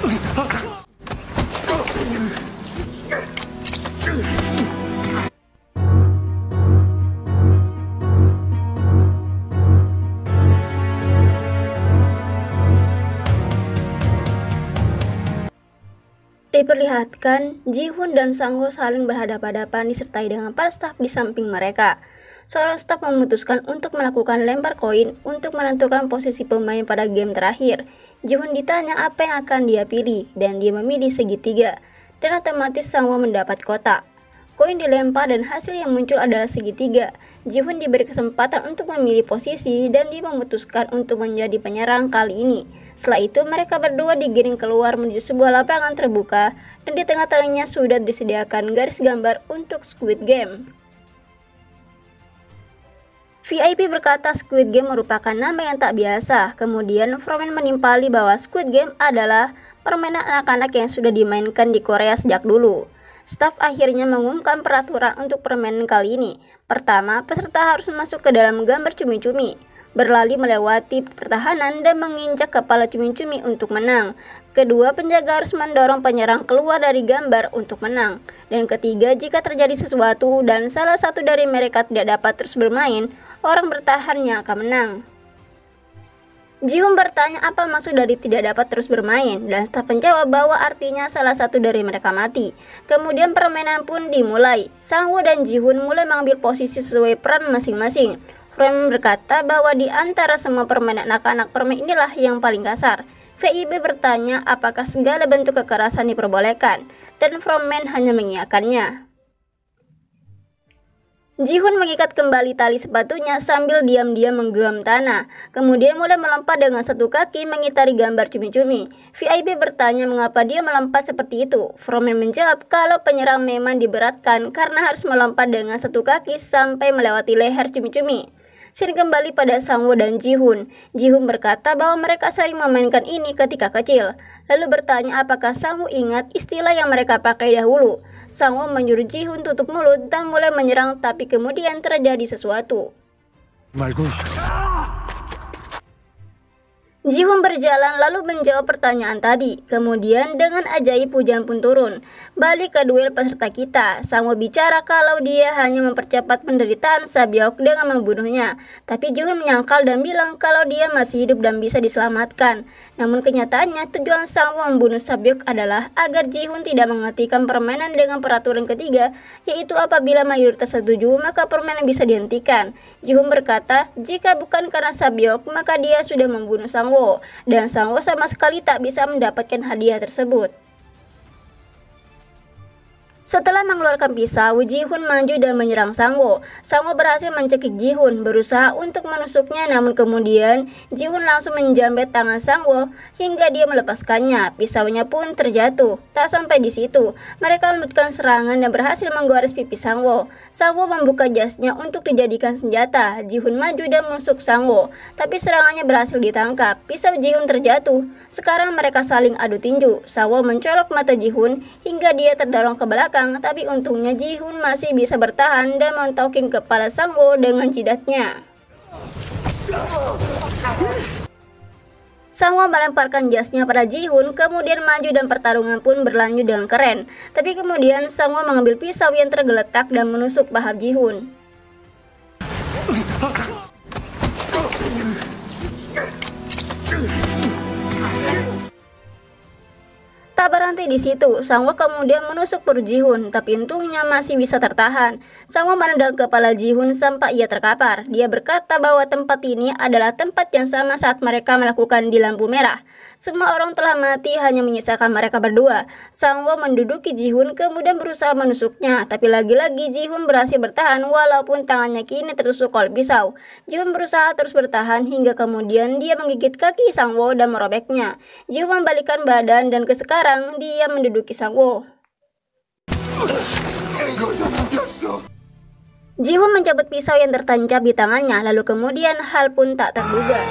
Diperlihatkan, Ji-hoon dan Sang-woo saling berhadapan-hadapan disertai dengan para staf di samping mereka. Seorang staf memutuskan untuk melakukan lempar koin untuk menentukan posisi pemain pada game terakhir. Ji-hoon ditanya apa yang akan dia pilih, dan dia memilih segitiga, dan otomatis Sang-woo mendapat kotak. Koin dilempar dan hasil yang muncul adalah segitiga. Ji-hoon diberi kesempatan untuk memilih posisi dan dia memutuskan untuk menjadi penyerang kali ini. Setelah itu mereka berdua digiring keluar menuju sebuah lapangan terbuka dan di tengah-tengahnya sudah disediakan garis gambar untuk Squid Game. VIP berkata Squid Game merupakan nama yang tak biasa. Kemudian Fromen menimpali bahwa Squid Game adalah permainan anak-anak yang sudah dimainkan di Korea sejak dulu. Staf akhirnya mengumumkan peraturan untuk permainan kali ini. Pertama, peserta harus masuk ke dalam gambar cumi-cumi, berlari melewati pertahanan dan menginjak kepala cumi-cumi untuk menang. Kedua, penjaga harus mendorong penyerang keluar dari gambar untuk menang. Dan ketiga, jika terjadi sesuatu dan salah satu dari mereka tidak dapat terus bermain, orang bertahan yang akan menang. Ji-hoon bertanya apa maksud dari tidak dapat terus bermain, dan staf menjawab bahwa artinya salah satu dari mereka mati. Kemudian permainan pun dimulai. Sang-woo dan Ji-hoon mulai mengambil posisi sesuai peran masing-masing. Fromen berkata bahwa di antara semua permainan anak-anak, permainan inilah yang paling kasar. VIP bertanya apakah segala bentuk kekerasan diperbolehkan, dan Fromen hanya mengiyakannya. Ji-hoon mengikat kembali tali sepatunya sambil diam-diam menggenggam tanah, kemudian mulai melompat dengan satu kaki mengitari gambar cumi-cumi. VIP bertanya mengapa dia melompat seperti itu. Fromen menjawab kalau penyerang memang diberatkan karena harus melompat dengan satu kaki sampai melewati leher cumi-cumi. Scene kembali pada Sang-woo dan Ji-hoon. Ji-hoon berkata bahwa mereka sering memainkan ini ketika kecil, lalu bertanya apakah Sang-woo ingat istilah yang mereka pakai dahulu. Sang-woo menyuruh Ji-hoon tutup mulut dan mulai menyerang, tapi kemudian terjadi sesuatu. Ji-hoon berjalan lalu menjawab pertanyaan tadi. Kemudian dengan ajaib hujan pun turun. Balik ke duel peserta kita. Sang-woo bicara kalau dia hanya mempercepat penderitaan Sabyok dengan membunuhnya. Tapi Ji-hoon menyangkal dan bilang kalau dia masih hidup dan bisa diselamatkan. Namun kenyataannya tujuan Sang-woo membunuh Sabyok adalah agar Ji-hoon tidak menghentikan permainan dengan peraturan ketiga, yaitu apabila mayoritas setuju maka permainan bisa dihentikan. Ji-hoon berkata jika bukan karena Sabyok maka dia sudah membunuh Sang-woo, dan Sang-woo sama sekali tak bisa mendapatkan hadiah tersebut. Setelah mengeluarkan pisau, Ji-hoon maju dan menyerang Sang-woo. Sang-woo berhasil mencekik Ji-hoon, berusaha untuk menusuknya, namun kemudian Ji-hoon langsung menjambet tangan Sang-woo hingga dia melepaskannya. Pisaunya pun terjatuh. Tak sampai di situ, mereka melanjutkan serangan dan berhasil menggores pipi Sang-woo. Sang-woo membuka jasnya untuk dijadikan senjata. Ji-hoon maju dan menusuk Sang-woo, tapi serangannya berhasil ditangkap. Pisau Ji-hoon terjatuh. Sekarang mereka saling adu tinju. Sang-woo mencolok mata Ji-hoon hingga dia terdorong ke belakang. Tapi untungnya Ji-hoon masih bisa bertahan dan mentokin kepala Sang-woo dengan jidatnya. Sang-woo melemparkan jasnya pada Ji-hoon, kemudian maju dan pertarungan pun berlanjut dengan keren. Tapi kemudian Sang-woo mengambil pisau yang tergeletak dan menusuk paha Ji-hoon. Tak berhenti di situ, Sang-woo kemudian menusuk perut Ji-hoon, tapi untungnya masih bisa tertahan. Sang-woo menendang kepala Ji-hoon sampai ia terkapar. Dia berkata bahwa tempat ini adalah tempat yang sama saat mereka melakukan di lampu merah. Semua orang telah mati, hanya menyisakan mereka berdua. Sang-woo menduduki Ji-hoon kemudian berusaha menusuknya, tapi lagi-lagi Ji-hoon berhasil bertahan walaupun tangannya kini tertusuk oleh pisau. Ji-hoon berusaha terus bertahan hingga kemudian dia menggigit kaki Sang-woo dan merobeknya. Ji-hoon membalikkan badan dan sekarang dia menduduki Sang-woo. Ji-hoon mencabut pisau yang tertancap di tangannya, lalu kemudian hal pun tak terduga.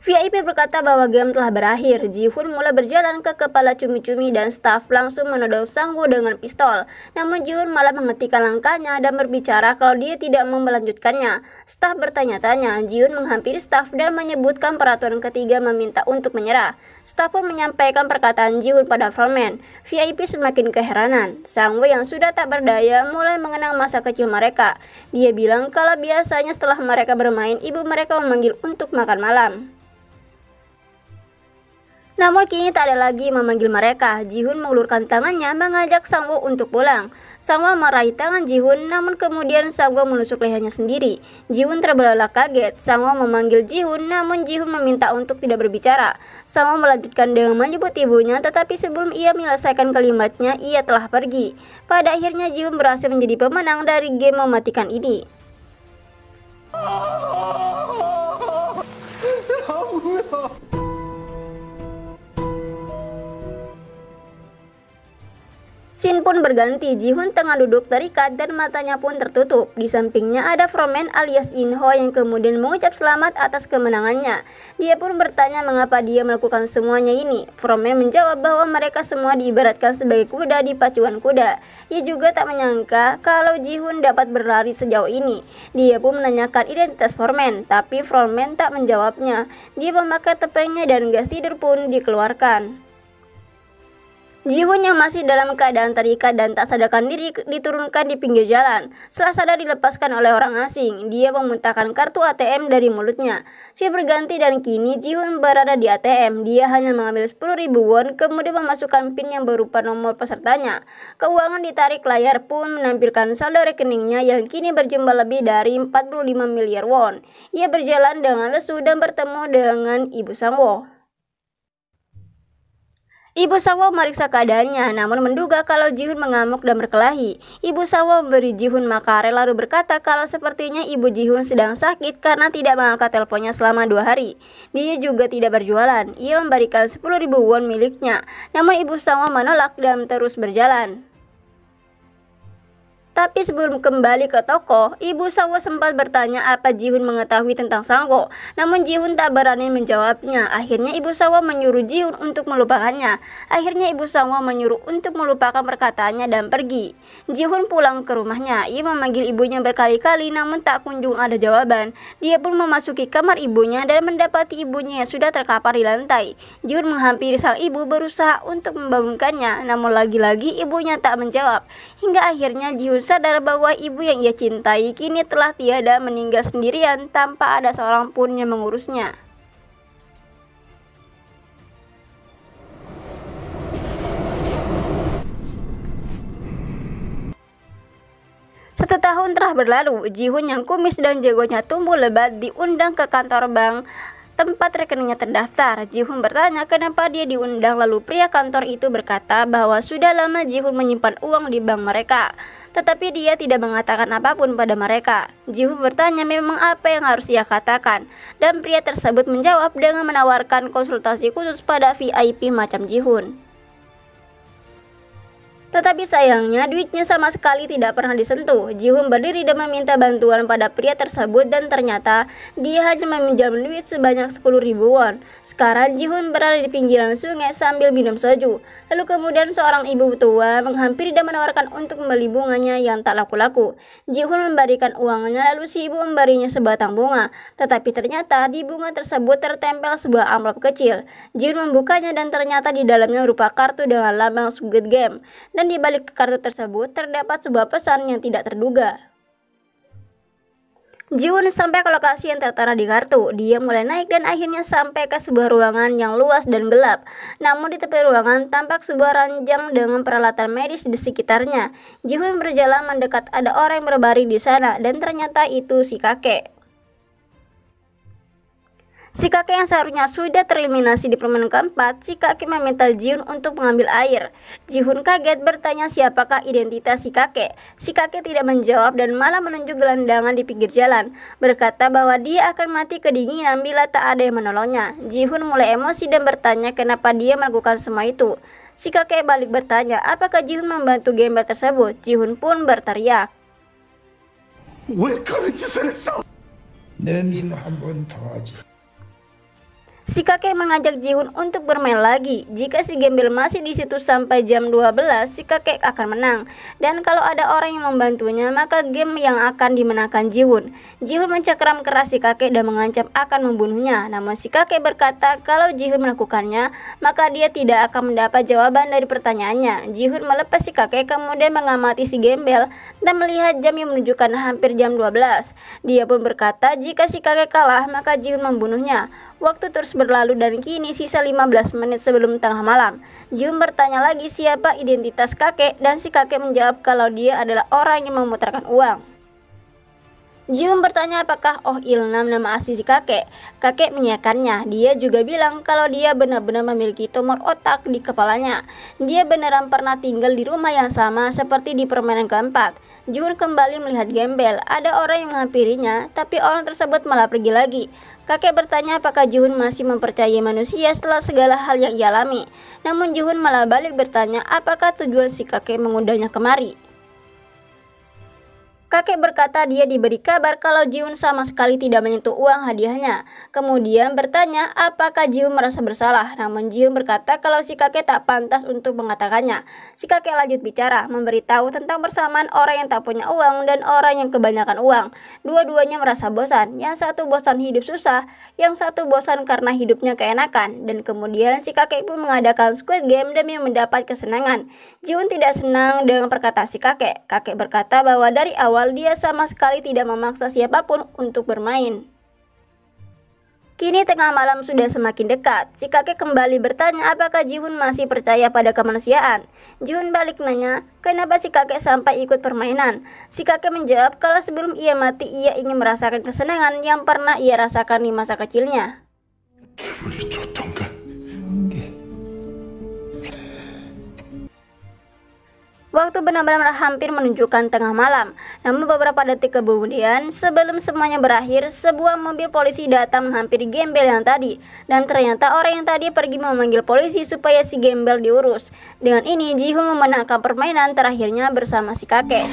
VIP berkata bahwa game telah berakhir. Ji-hoon mulai berjalan ke kepala cumi-cumi dan staf langsung menodong Sang-woo dengan pistol. Namun Ji-hoon malah menghentikan langkahnya dan berbicara kalau dia tidak mau melanjutkannya. Staf bertanya-tanya, Ji-hoon menghampiri staf dan menyebutkan peraturan ketiga meminta untuk menyerah. Staf pun menyampaikan perkataan Ji-hoon pada frontman. VIP semakin keheranan. Sang-woo yang sudah tak berdaya mulai mengenang masa kecil mereka. Dia bilang kalau biasanya setelah mereka bermain, ibu mereka memanggil untuk makan malam. Namun kini tak ada lagi memanggil mereka. Ji-hoon mengulurkan tangannya mengajak Sang-woo untuk pulang. Sang-woo meraih tangan Ji-hoon, namun kemudian Sang-woo menusuk lehernya sendiri. Ji-hoon terbelalak kaget. Sang-woo memanggil Ji-hoon, namun Ji-hoon meminta untuk tidak berbicara. Sang-woo melanjutkan dengan menyebut ibunya, tetapi sebelum ia menyelesaikan kalimatnya, ia telah pergi. Pada akhirnya Ji-hoon berhasil menjadi pemenang dari game mematikan ini. Scene pun berganti, Ji-hoon tengah duduk terikat dan matanya pun tertutup. Di sampingnya ada frontman alias In-ho yang kemudian mengucap selamat atas kemenangannya. Dia pun bertanya mengapa dia melakukan semuanya ini. Frontman menjawab bahwa mereka semua diibaratkan sebagai kuda di pacuan kuda. Ia juga tak menyangka kalau Ji-hoon dapat berlari sejauh ini. Dia pun menanyakan identitas frontman, tapi frontman tak menjawabnya. Dia memakai topengnya dan gas tidur pun dikeluarkan. Ji-hoon yang masih dalam keadaan terikat dan tak sadarkan diri diturunkan di pinggir jalan. Setelah sadar dilepaskan oleh orang asing, dia memuntahkan kartu ATM dari mulutnya. Scene berganti dan kini Ji-hoon berada di ATM. Dia hanya mengambil 10.000 won, kemudian memasukkan PIN yang berupa nomor pesertanya. Keuangan ditarik, layar pun menampilkan saldo rekeningnya yang kini berjumlah lebih dari 45 miliar won. Ia berjalan dengan lesu dan bertemu dengan ibu Sang-woo. Ibu Sang-woo meriksa keadaannya, namun menduga kalau Ji-hoon mengamuk dan berkelahi. Ibu Sang-woo memberi Ji-hoon makanan lalu berkata kalau sepertinya ibu Ji-hoon sedang sakit karena tidak mengangkat teleponnya selama 2 hari. Dia juga tidak berjualan. Ia memberikan 10.000 won miliknya, namun ibu Sang-woo menolak dan terus berjalan. Tapi sebelum kembali ke toko, ibu Sang-woo sempat bertanya apa Ji-hoon mengetahui tentang Sang-woo. Namun Ji-hoon tak berani menjawabnya. Akhirnya ibu Sang-woo menyuruh Ji-hoon untuk melupakannya. Akhirnya ibu Sang-woo menyuruh untuk melupakan perkataannya dan pergi. Ji-hoon pulang ke rumahnya. Ia memanggil ibunya berkali-kali namun tak kunjung ada jawaban. Dia pun memasuki kamar ibunya dan mendapati ibunya yang sudah terkapar di lantai. Ji-hoon menghampiri sang ibu berusaha untuk membangunkannya, namun lagi-lagi ibunya tak menjawab. Hingga akhirnya Ji-hoon sadar bahwa ibu yang ia cintai kini telah tiada, meninggal sendirian tanpa ada seorang pun yang mengurusnya. Satu tahun telah berlalu, Ji-hoon yang kumis dan jagonya tumbuh lebat diundang ke kantor bank tempat rekeningnya terdaftar. Ji-hoon bertanya kenapa dia diundang, lalu pria kantor itu berkata bahwa sudah lama Ji-hoon menyimpan uang di bank mereka. Tetapi dia tidak mengatakan apapun pada mereka. Ji-hoon bertanya memang apa yang harus ia katakan, dan pria tersebut menjawab dengan menawarkan konsultasi khusus pada VIP macam Ji-hoon. Tetapi sayangnya duitnya sama sekali tidak pernah disentuh. Ji-hoon berdiri dan meminta bantuan pada pria tersebut dan ternyata dia hanya meminjam duit sebanyak 10.000 won. Sekarang Ji-hoon berada di pinggiran sungai sambil minum soju. Lalu kemudian seorang ibu tua menghampiri dan menawarkan untuk membeli bunganya yang tak laku-laku. Ji-hoon memberikan uangnya lalu si ibu memberinya sebatang bunga. Tetapi ternyata di bunga tersebut tertempel sebuah amplop kecil. Ji-hoon membukanya dan ternyata di dalamnya berupa kartu dengan lambang Squid Game. Dan di balik kartu tersebut terdapat sebuah pesan yang tidak terduga. Ji-hoon sampai ke lokasi yang tertera di kartu. Dia mulai naik dan akhirnya sampai ke sebuah ruangan yang luas dan gelap. Namun di tepi ruangan tampak sebuah ranjang dengan peralatan medis di sekitarnya. Ji-hoon berjalan mendekat, ada orang yang berbaring di sana dan ternyata itu si kakek. Si kakek yang seharusnya sudah tereliminasi di permainan keempat, si kakek meminta Ji-hoon untuk mengambil air. Ji-hoon kaget bertanya siapakah identitas si kakek. Si kakek tidak menjawab dan malah menunjuk gelandangan di pinggir jalan, berkata bahwa dia akan mati kedinginan bila tak ada yang menolongnya. Ji-hoon mulai emosi dan bertanya kenapa dia melakukan semua itu. Si kakek balik bertanya apakah Ji-hoon membantu gembel tersebut. Ji-hoon pun berteriak. Si kakek mengajak Ji-hoon untuk bermain lagi. Jika si gembel masih di situ sampai jam 12, si kakek akan menang. Dan kalau ada orang yang membantunya, maka game yang akan dimenangkan Ji-hoon. Ji-hoon mencengkeram keras si kakek dan mengancam akan membunuhnya. Namun si kakek berkata kalau Ji-hoon melakukannya, maka dia tidak akan mendapat jawaban dari pertanyaannya. Ji-hoon melepas si kakek kemudian mengamati si gembel dan melihat jam yang menunjukkan hampir jam 12. Dia pun berkata jika si kakek kalah, maka Ji-hoon membunuhnya. Waktu terus berlalu dan kini sisa 15 menit sebelum tengah malam. Ji-hoon bertanya lagi siapa identitas kakek dan si kakek menjawab kalau dia adalah orang yang memutarkan uang. Ji-hoon bertanya apakah Oh Il-nam nama asli si kakek. Kakek mengiyakannya. Dia juga bilang kalau dia benar-benar memiliki tumor otak di kepalanya. Dia beneran pernah tinggal di rumah yang sama seperti di permainan keempat. Ji-hoon kembali melihat gembel. Ada orang yang menghampirinya, tapi orang tersebut malah pergi lagi. Kakek bertanya apakah Ji-hoon masih mempercayai manusia setelah segala hal yang ia alami. Namun Ji-hoon malah balik bertanya apakah tujuan si kakek mengundangnya kemari. Kakek berkata dia diberi kabar kalau Ji-hoon sama sekali tidak menyentuh uang hadiahnya. Kemudian bertanya apakah Ji-hoon merasa bersalah. Namun Ji-hoon berkata kalau si kakek tak pantas untuk mengatakannya. Si kakek lanjut bicara, memberitahu tentang persamaan orang yang tak punya uang dan orang yang kebanyakan uang. Dua-duanya merasa bosan. Yang satu bosan hidup susah, yang satu bosan karena hidupnya keenakan. Dan kemudian si kakek pun mengadakan Squid Game demi mendapat kesenangan. Ji-hoon tidak senang dengan perkataan si kakek. Kakek berkata bahwa dari awal dia sama sekali tidak memaksa siapapun untuk bermain. Kini tengah malam sudah semakin dekat. Si kakek kembali bertanya apakah Ji-hoon masih percaya pada kemanusiaan. Ji-hoon balik nanya kenapa si kakek sampai ikut permainan. Si kakek menjawab kalau sebelum ia mati ia ingin merasakan kesenangan yang pernah ia rasakan di masa kecilnya. Waktu benar-benar hampir menunjukkan tengah malam. Namun beberapa detik kemudian, sebelum semuanya berakhir, sebuah mobil polisi datang menghampiri gembel yang tadi. Dan ternyata orang yang tadi pergi memanggil polisi supaya si gembel diurus. Dengan ini, Ji-hoon memenangkan permainan terakhirnya bersama si kakek.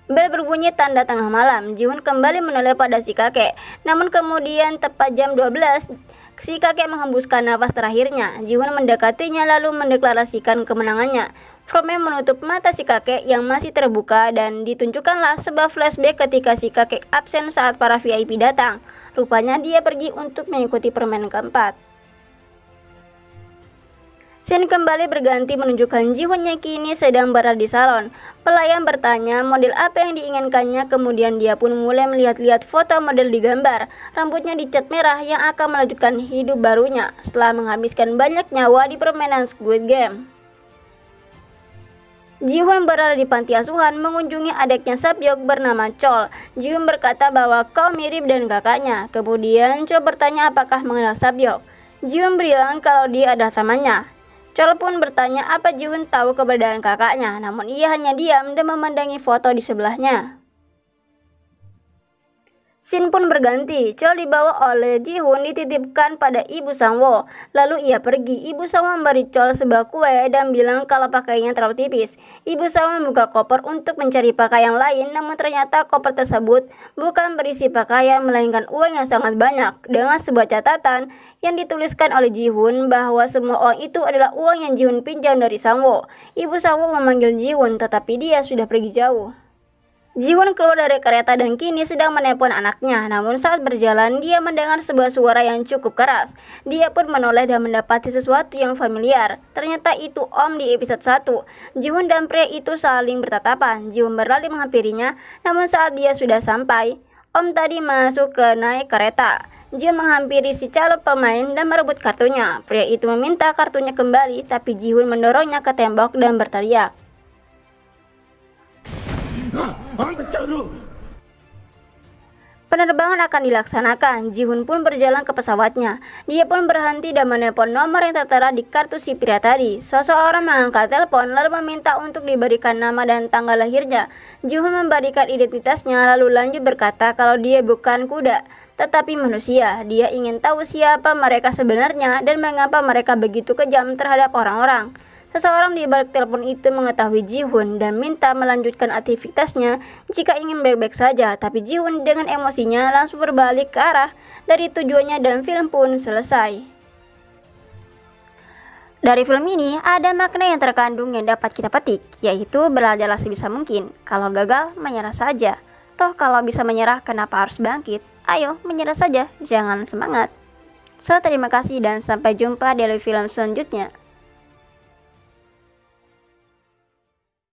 Bel berbunyi tanda tengah malam. Ji-hoon kembali menoleh pada si kakek. Namun kemudian tepat jam 12, si kakek menghembuskan nafas terakhirnya. Ji-hoon mendekatinya lalu mendeklarasikan kemenangannya. Frame menutup mata si kakek yang masih terbuka dan ditunjukkanlah sebuah flashback ketika si kakek absen saat para VIP datang. Rupanya dia pergi untuk mengikuti permainan keempat. Scene kembali berganti menunjukkan Ji-hoon yang kini sedang berada di salon. Pelayan bertanya model apa yang diinginkannya, kemudian dia pun mulai melihat-lihat foto model di gambar. Rambutnya dicat merah yang akan melanjutkan hidup barunya setelah menghabiskan banyak nyawa di permainan Squid Game. Ji-hoon berada di panti asuhan mengunjungi adiknya Sabyok bernama Chol. Ji-hoon berkata bahwa kau mirip dengan kakaknya. Kemudian Chol bertanya apakah mengenal Sabyok. Ji-hoon bilang kalau dia adalah temannya. Chol pun bertanya apa Ji-hoon tahu keberadaan kakaknya, namun ia hanya diam dan memandangi foto di sebelahnya. Scene pun berganti. Chol dibawa oleh Ji-hoon dititipkan pada Ibu Sang-woo. Lalu ia pergi. Ibu Sang-woo memberi Chol sebuah kue dan bilang kalau pakaiannya terlalu tipis. Ibu Sang-woo membuka koper untuk mencari pakaian lain, namun ternyata koper tersebut bukan berisi pakaian melainkan uang yang sangat banyak dengan sebuah catatan yang dituliskan oleh Ji-hoon bahwa semua uang itu adalah uang yang Ji-hoon pinjam dari Sang-woo. Ibu Sang-woo memanggil Ji-hoon tetapi dia sudah pergi jauh. Ji-hoon keluar dari kereta dan kini sedang menelpon anaknya. Namun saat berjalan dia mendengar sebuah suara yang cukup keras. Dia pun menoleh dan mendapati sesuatu yang familiar. Ternyata itu Om di episode 1. Ji-hoon dan pria itu saling bertatapan. Ji-hoon berlari menghampirinya, namun saat dia sudah sampai, Om tadi masuk ke naik kereta. Ji-hoon menghampiri si calon pemain dan merebut kartunya. Pria itu meminta kartunya kembali, tapi Ji-hoon mendorongnya ke tembok dan berteriak. Penerbangan akan dilaksanakan. Ji-hoon pun berjalan ke pesawatnya. Dia pun berhenti dan menelpon nomor yang tertera di kartu si pria tadi. Seseorang mengangkat telepon lalu meminta untuk diberikan nama dan tanggal lahirnya. Ji-hoon memberikan identitasnya lalu lanjut berkata kalau dia bukan kuda, tetapi manusia. Dia ingin tahu siapa mereka sebenarnya dan mengapa mereka begitu kejam terhadap orang-orang. Seseorang di balik telepon itu mengetahui Ji-hoon dan minta melanjutkan aktivitasnya jika ingin baik-baik saja, tapi Ji-hoon dengan emosinya langsung berbalik ke arah dari tujuannya dan film pun selesai. Dari film ini ada makna yang terkandung yang dapat kita petik, yaitu belajarlah sebisa mungkin. Kalau gagal, menyerah saja. Toh kalau bisa menyerah, kenapa harus bangkit? Ayo, menyerah saja, jangan semangat. So, terima kasih dan sampai jumpa di film selanjutnya.